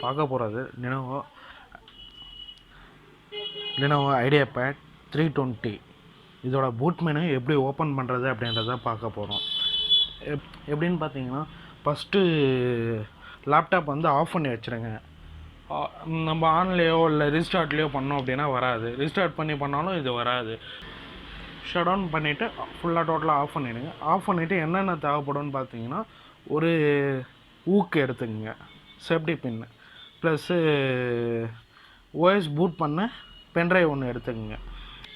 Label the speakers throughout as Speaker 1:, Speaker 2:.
Speaker 1: பார்க்க போகிறது lenovo ideapad 320 இதோட பூட் மெனு எப்படி ஓப்பன் பண்ணுறது அப்படின்றத பார்க்க போகிறோம். எப்படின்னு பார்த்தீங்கன்னா, ஃபஸ்ட்டு லேப்டாப் வந்து ஆஃப் பண்ணி வச்சுருங்க. நம்ம ஆன்லேயோ இல்லை ரீஸ்டார்ட்லேயோ பண்ணோம் அப்படின்னா வராது. ரீஸ்டார்ட் பண்ணாலும் இது வராது. ஷட் டவுன் பண்ணிவிட்டு ஃபுல்லாக டோட்டலாக ஆஃப் பண்ணிவிடுங்க. ஆஃப் பண்ணிவிட்டு என்னென்ன தேவைப்படும்னு பார்த்தீங்கன்னா, ஒரு ஊக்கு எடுத்துக்கங்க, சேஃப்டி பின்னு, ப்ளஸ்ஸு ஓஎஸ் பூட் பண்ண பென்ட்ரைவ் ஒன்று எடுத்துக்கங்க.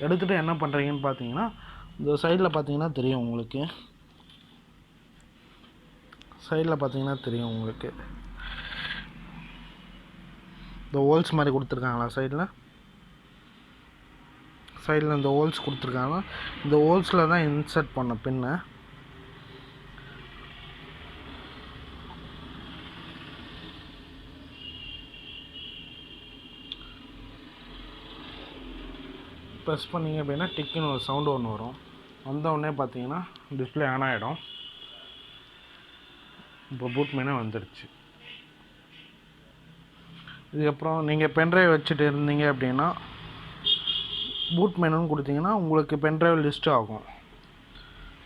Speaker 1: எடுத்துகிட்டு என்ன பண்ணுறீங்கன்னு பார்த்தீங்கன்னா, இந்த சைடில் பார்த்தீங்கன்னா தெரியும் உங்களுக்கு, இந்த ஹோல்ஸ் மாதிரி கொடுத்துருக்காங்களா, சைடில் இந்த ஹோல்ஸ் கொடுத்துருக்காங்க. இந்த ஹோல்ஸில் தான் இன்சர்ட் பண்ண பின்னை. ப்ரெஸ் பண்ணிங்க அப்படின்னா டிக்குன்னு ஒரு சவுண்டு ஒன்று வரும். வந்தவுடனே பார்த்தீங்கன்னா டிஸ்பிளே ஆன் ஆகிடும். இப்போ பூட் மெனு வந்துடுச்சு. இதுக்கப்புறம் நீங்கள் பென்ட்ரைவ் வச்சுட்டு இருந்தீங்க அப்படின்னா பூட் மெனுன்னு கொடுத்தீங்கன்னா உங்களுக்கு பென்ட்ரைவ் லிஸ்ட் ஆகும்.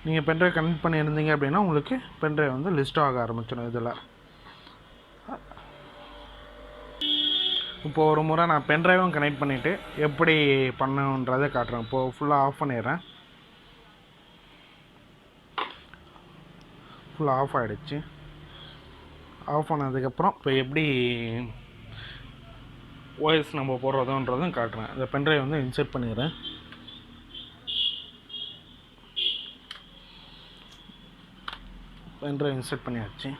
Speaker 1: நீங்கள் பென்ட்ரைவ் கனெக்ட் பண்ணியிருந்தீங்க அப்படின்னா உங்களுக்கு பென்ட்ரைவ் வந்து லிஸ்ட் ஆக ஆரம்பிச்சிடும். இதில் இப்போது ஒரு முறை நான் பென்ட்ரைவும் கனெக்ட் பண்ணிவிட்டு எப்படி பண்ணுன்றதை காட்டுறேன். இப்போது ஃபுல்லாக ஆஃப் பண்ணிடுறேன். ஃபுல்லாக ஆஃப் ஆகிடுச்சு. ஆஃப் பண்ணதுக்கப்புறம் இப்போ எப்படி ஓஎஸ் நம்ம போடுறதுன்றதும் காட்டுறேன். இந்த பென்ட்ரைவ் வந்து இன்சர்ட் பண்ணிடுறேன். பென்ட்ரைவ் இன்சர்ட் பண்ணியாச்சு.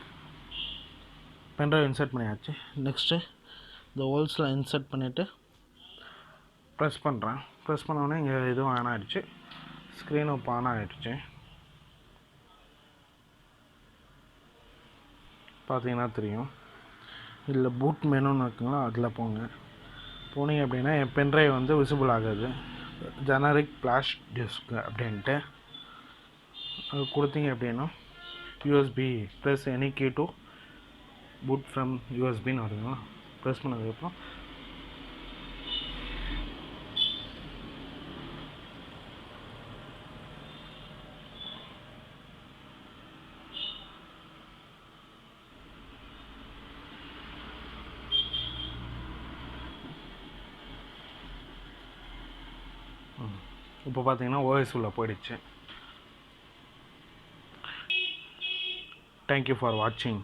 Speaker 1: நெக்ஸ்ட்டு இந்த ஹோல்ஸில் இன்சர்ட் பண்ணிவிட்டு ப்ரெஸ் பண்ணுறேன். ப்ரெஸ் பண்ணோடனே இங்கே இதுவும் ஆன் ஆகிடுச்சு, ஸ்க்ரீனும் இப்போ ஆன் ஆகிடுச்சு. பார்த்தீங்கன்னா தெரியும். இதில் பூட் மெனுன்னு இருக்குங்களா, அதில் போனீங்க அப்படின்னா என் பென்ட்ரைவ் வந்து விசிபிள் ஆகுது. ஜெனரிக் ஃப்ளாஷ் டிஸ்க் அப்படின்ட்டு அது கொடுத்தீங்க அப்படின்னா USB plus any key to boot from யூஎஸ்பின்னு வருதுங்களா. ப்ரெஸ் பண்ணதுக்கப்புறம் இப்போ பார்த்தீங்கன்னா ஓஎஸ் உள்ள போயிடுச்சு. தேங்க்யூ ஃபார் வாட்சிங்.